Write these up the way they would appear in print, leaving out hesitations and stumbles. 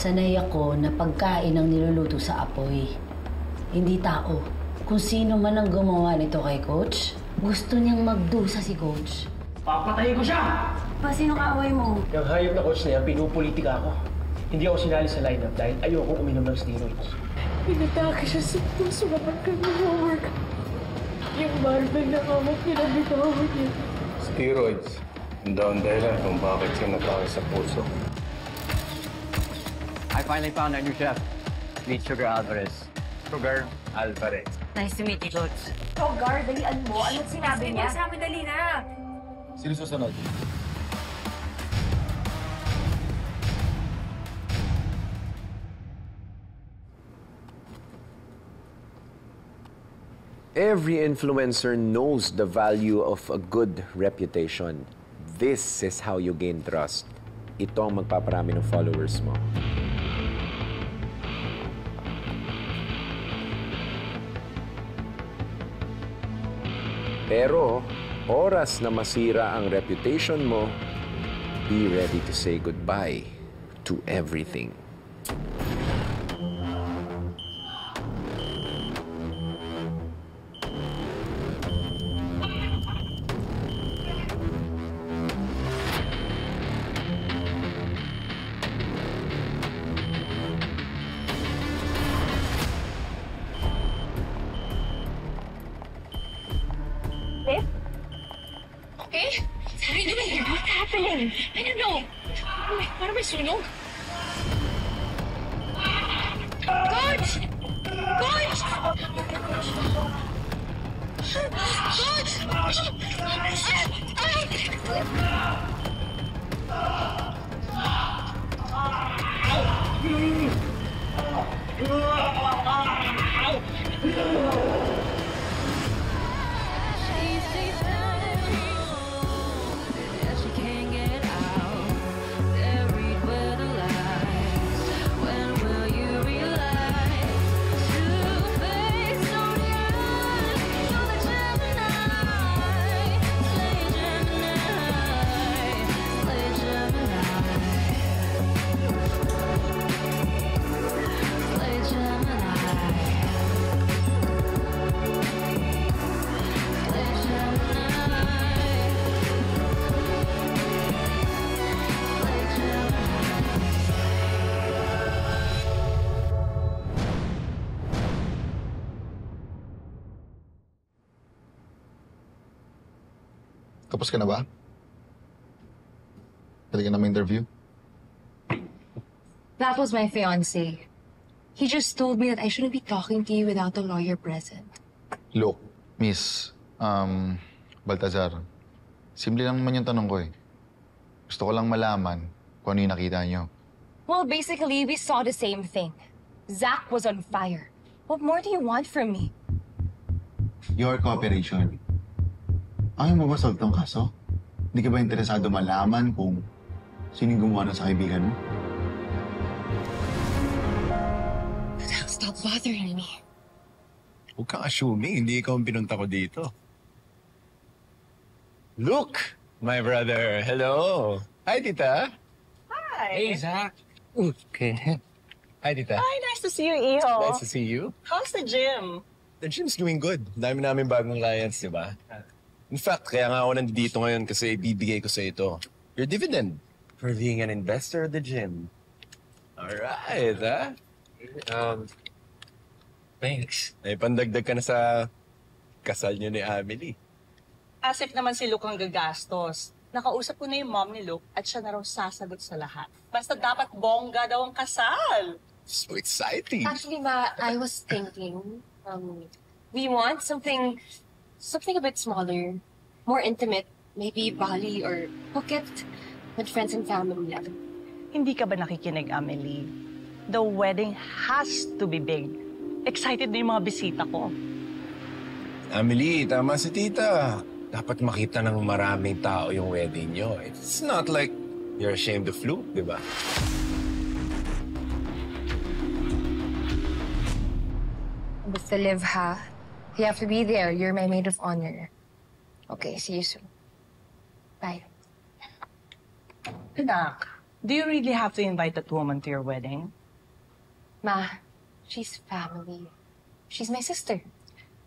Sanay ako na pagkain ang niluluto sa apoy. Hindi tao. Kung sino man ang gumawa nito kay Coach, gusto niyang magdusa si Coach. Papatayin ko siya! Sino kaaway mo? Yung hayop na coach na yan, pinupolitika ako. Hindi ako sinali sa lineup dahil ayoko uminom ng steroids. Pinatake siya sa puso kapag kami-work. Yung barbell na kamot pinabitawan niya. Steroids. Ang daon dahilan kung bakit siya natake sa puso. I finally found our new chef. Meet Sugar Alvarez. Sugar Alvarez. Nice to meet you, Coach. Sugar, dalian mo. Anong sinabi niya? Sabi, dali na. Sino susunod? Every influencer knows the value of a good reputation. This is how you gain trust. Ito ang magpaparami ng followers mo. Pero, oras na masira ang reputation mo, be ready to say goodbye to everything. Okay? Sorry naman. What's happening? I don't know. Parang may sunog. Coach! Coach! Tapos ka na ba? Pwede ka na ma-interview? That was my fiancé. He just told me that I shouldn't be talking to you without a lawyer present. Look, Miss, Baltazar, simple lang naman yung tanong ko eh. Gusto ko lang malaman kung ano yung nakita niyo. Well, basically, we saw the same thing. Zach was on fire. What more do you want from me? Your cooperation. Ayaw mo ba solve tong kaso? Hindi ka ba interesado malaman kung sino yung gumawa na sa kaibigan mo? Stop bothering me. Huwag kang assuming, hindi ikaw ang pinunta ko dito. Look, my brother. Hello. Hi, tita. Hi. Hey, Zach. Okay. Hi, tita. Hi, nice to see you, Iho. Nice to see you. How's the gym? The gym's doing good. Dami namin bagong clients, di ba? In fact, kaya nga ako nandito ngayon kasi ibibigay ko sa ito your dividend for being an investor at the gym. Alright, ha? Thanks. Ay, pandagdag ka na sa kasal niyo ni Amelie. As if naman si Luke ang gagastos. Nakausap ko na yung mom ni Luke at siya na raw sasagot sa lahat. Basta dapat bongga daw ang kasal. So exciting. Actually, Ma, I was thinking, we want something a bit smaller, more intimate, maybe Bali or Phuket with friends and family. Hindi ka ba nakikinig, Amelie? The wedding has to be big. Excited na yung mga bisita ko. Amelie, tama si tita. Dapat makita ng maraming tao yung wedding nyo. It's not like you're ashamed of Luke, di ba? Basta live, ha? You have to be there. You're my maid of honor. Okay, see you soon. Bye. Anak, do you really have to invite that woman to your wedding? Ma, she's family. She's my sister.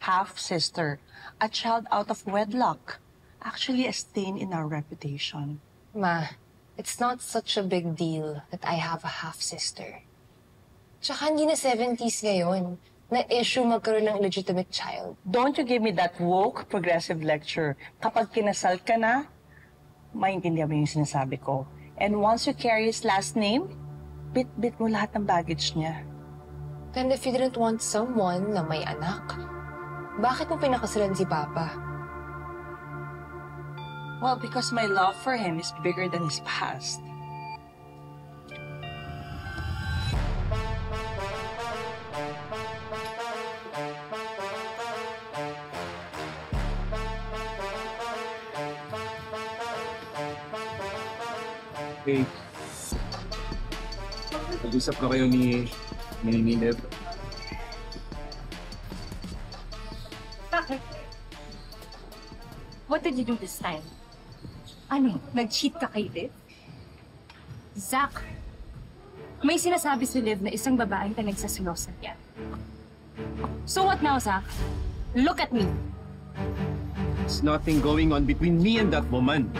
Half-sister. A child out of wedlock. Actually, a stain in our reputation. Ma, it's not such a big deal that I have a half-sister. Tsaka hindi na 70s ngayon na issue magkaroon ng legitimate child. Don't you give me that woke, progressive lecture. Kapag kinasal ka na, maintindihan mo yung sinasabi ko. And once you carry his last name, bit-bit mo lahat ng baggage niya. Then if you didn't want someone na may anak, bakit mo pinakasalan si Papa? Well, because my love for him is bigger than his past. Hey, nag-usap ka kayo ni Nev. What did you do this time? Ano? Nag-cheat ka kay Liv? Zach, may sinasabi si Liv na isang babaeng pinagsasilosan niya. So what now, Zach? Look at me. There's nothing going on between me and that woman.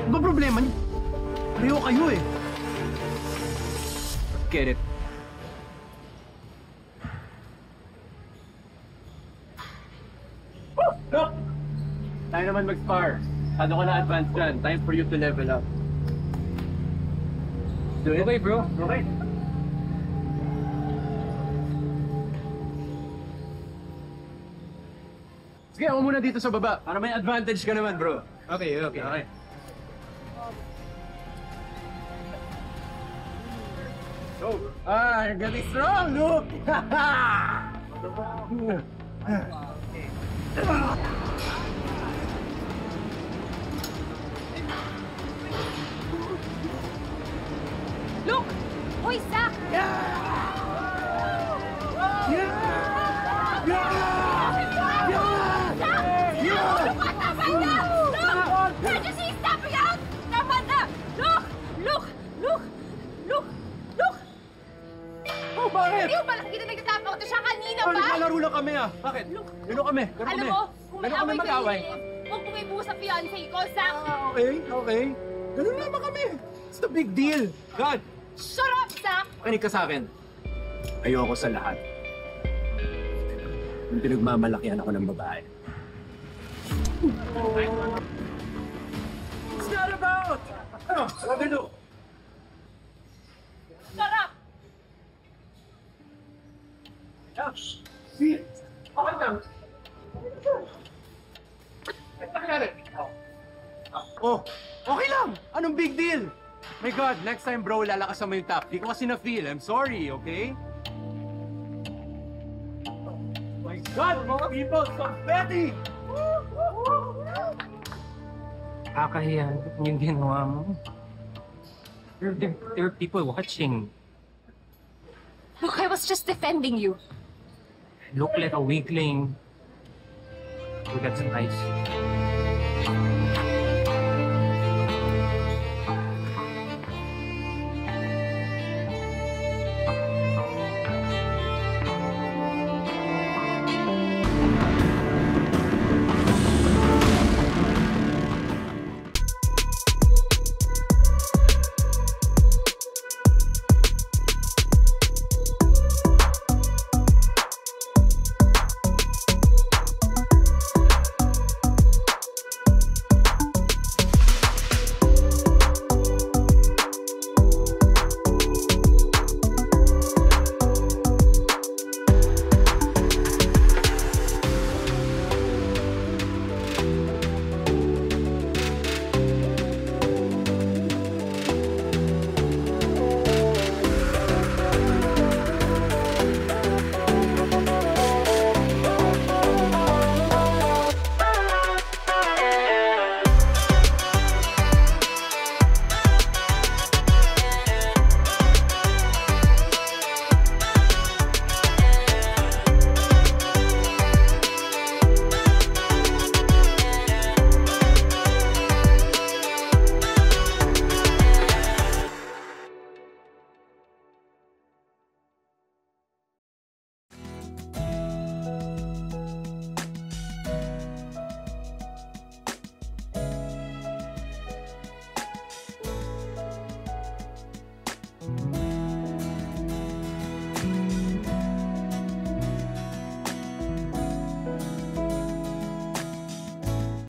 Ano ba problema niyo? Pareho kayo eh. Get it. Look! Tayo naman mag-spar. Ano ka na-advance dyan? Time for you to level up. Do it. Okay, bro. Okay. Sige, ako muna dito sa baba. Para may advantage ka naman, bro. Okay. Go! You're getting strong, Luke! Look! Hoy, Zach! Can't you see he's stepping out? Tama na! Look! Oh, bakit? Hindi mo ba nakikita nagtatap ako siya kanina ba? Naglalaro lang kami ah. Bakit? Gano kami? Alam mo, kung may Gano kami away mag-away? kayo, huwag bumibu sa fiancé ko, Zach! Okay. Ganun naman kami. It's the big deal. God, Shut up, Zach! makinig ka sa akin. Ayoko sa lahat. Yung pinagmamalakihan ako ng babae. It's not about! Ano? Sabi do? Shut up! Josh! See? Okay lang. Oh, okay lang! Anong big deal? My God, next time, bro, lalakasan mo yung top. Di ko kasi na-feel. I'm sorry, okay? My God, mga people, so petty! Kakahiya yung ginawa mo. There are people watching. Look, I was just defending you. Look like a weakling. We got some ice.